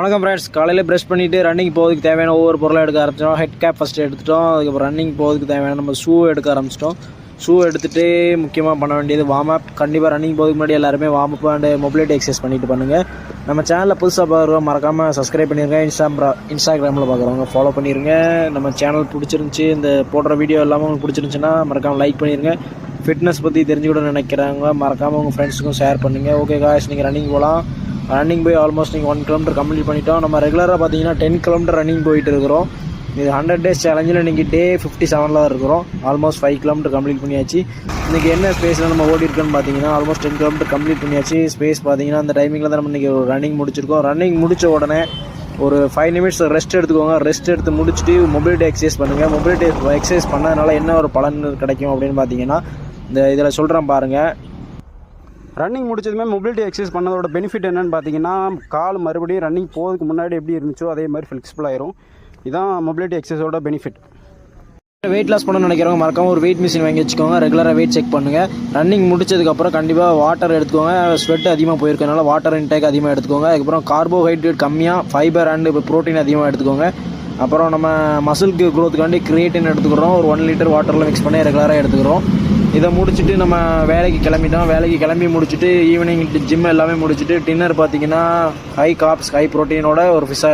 வணக்கம் ஃப்ரெண்ட்ஸ். காலையில் ப்ரஷ் பண்ணிவிட்டு ரன்னிங் போகிறதுக்கு தேவையான ஒவ்வொரு பொருளாக எடுக்க ஆரம்பிச்சிட்டோம். ஹெட் கேப் ஃபஸ்ட்டு எடுத்துட்டோம். அதுக்கப்புறம் ரன்னிங் போகிறதுக்கு தேவையான நம்ம ஷூ எடுக்க ஆரம்பிச்சிட்டோம். ஷூ எடுத்துகிட்டு முக்கியமாக பண்ண வேண்டியது வார்ம் அப். கண்டிப்பாக ரன்னிங் போகிறதுக்கு முன்னாடி எல்லாருமே warm up and mobility exercise பண்ணிட்டு பண்ணுங்கள். நம்ம சேனலில் புதுசாக பார்க்குறோம், மறக்காமல் சப்ஸ்கிரைப் பண்ணிடுங்க. இன்ஸ்டாகிராமில் பார்க்குறவங்க ஃபாலோ பண்ணிடுங்க. நம்ம சேனல் பிடிச்சிருந்துச்சி, இந்த போடுற வீடியோ எல்லாமே உங்களுக்கு பிடிச்சிருந்துச்சின்னா மறக்காமல் லைக் பண்ணிடுங்க. ஃபிட்னஸ் பற்றி தெரிஞ்சுக்கூட நினைக்கிறாங்க, மறக்காமல் உங்கள் ஃப்ரெண்ட்ஸுக்கும் ஷேர் பண்ணுங்கள். ஓகே காய்ஸ், நீங்கள் ரன்னிங் போகலாம். ரன்னிங் போய் ஆல்மோஸ்ட் நீங்கள் 1 கிலோமீட்டர் கம்ப்ளீட் பண்ணிட்டோம். நம்ம ரெகுலராக பார்த்தீங்கன்னா 10 கிலோமீட்டர் ரன்னிங் போயிட்டு இருக்கிறோம். இது 100 டேஸ் சேலஞ்சில் இன்றைக்கி டே 57 தான் இருக்கிறோம். ஆல்மோஸ்ட் 5 கிலோமீட்டர் கம்ப்ளீட் பண்ணியாச்சு. இன்றைக்கி என்ன ஸ்பேஸில் நம்ம ஓடி இருக்கோன்னு பார்த்தீங்கன்னா ஆல்மோஸ்ட் 10 கிலோமீட்டர் கம்ப்ளீட் பண்ணியாச்சு. ஸ்பேஸ் பார்த்தீங்கன்னா அந்த டைமிங்கில் தான் நம்ம இன்றைக்கி ஒரு ரன்னிங் முடிச்சிருக்கோம். ரன்னிங் முடித்த உடனே ஒரு 5 நிமிட்ஸ் ரெஸ்ட் எடுத்துக்கோங்க. ரெஸ்ட் எடுத்து முடிச்சுட்டு மொபிலிட்டி எக்ஸசைஸ் பண்ணுங்கள். மொபிலிட்டி எக்ஸசைஸ் பண்ணதுனால என்ன ஒரு பலன் கிடைக்கும் அப்படின்னு பார்த்தீங்கன்னா இந்த இதில் சொல்கிறேன் பாருங்கள். ரன்னிங் முடிச்சதுமே மொபிலிட்டி எக்ஸசைஸ் பண்ணதோட பெனிஃபிட் என்னென்னு பார்த்தீங்கன்னா, கால் மறுபடியும் ரன்னிங் போகிறதுக்கு முன்னாடி எப்படி இருந்துச்சோ அதே மாதிரி ஃப்ளெக்சிபிள் ஆயிரும். இதுதான் மொபிலிட்டி எக்ஸசைஸோட பெனிஃபிட். வெயிட் லாஸ் பண்ணணும்னு நினைக்கிறவங்க மறக்காமல் ஒரு வெயிட் மிஷின் வாங்கி வச்சுக்கோங்க. ரெகுலராக வெயிட் செக் பண்ணுங்கள். ரன்னிங் முடிச்சதுக்கப்புறம் கண்டிப்பாக வாட்டர் எடுத்துக்கோங்க. ஸ்வெட் அதிகமாக போயிருக்கனால வாட்டர் இன்டேக் அதிகமாக எடுத்துக்கோங்க. அதுக்கப்புறம் கார்போஹைட்ரேட் கம்மியாக, ஃபைபர் அண்டு ப்ரோட்டீன் அதிகமாக எடுத்துக்கோங்க. அப்புறம் நம்ம மசிலுக்கு க்ரோத்துக்காண்டி கிரியேட்டின் எடுத்துக்கிறோம். ஒரு 1 லிட்டர் வாட்டரில் மிக்ஸ் பண்ணி ரெகுலராக எடுத்துக்கிறோம். இதை முடிச்சுட்டு நம்ம வேலைக்கு கிளம்பிட்டோம். வேலைக்கு கிளம்பி முடிச்சுட்டு ஈவினிங் ஜிம் எல்லாமே முடிச்சுட்டு டின்னர் பார்த்தீங்கன்னா ஹை கார்ப்ஸ் ஹை ப்ரோட்டீனோட ஒரு ஃபிஷ்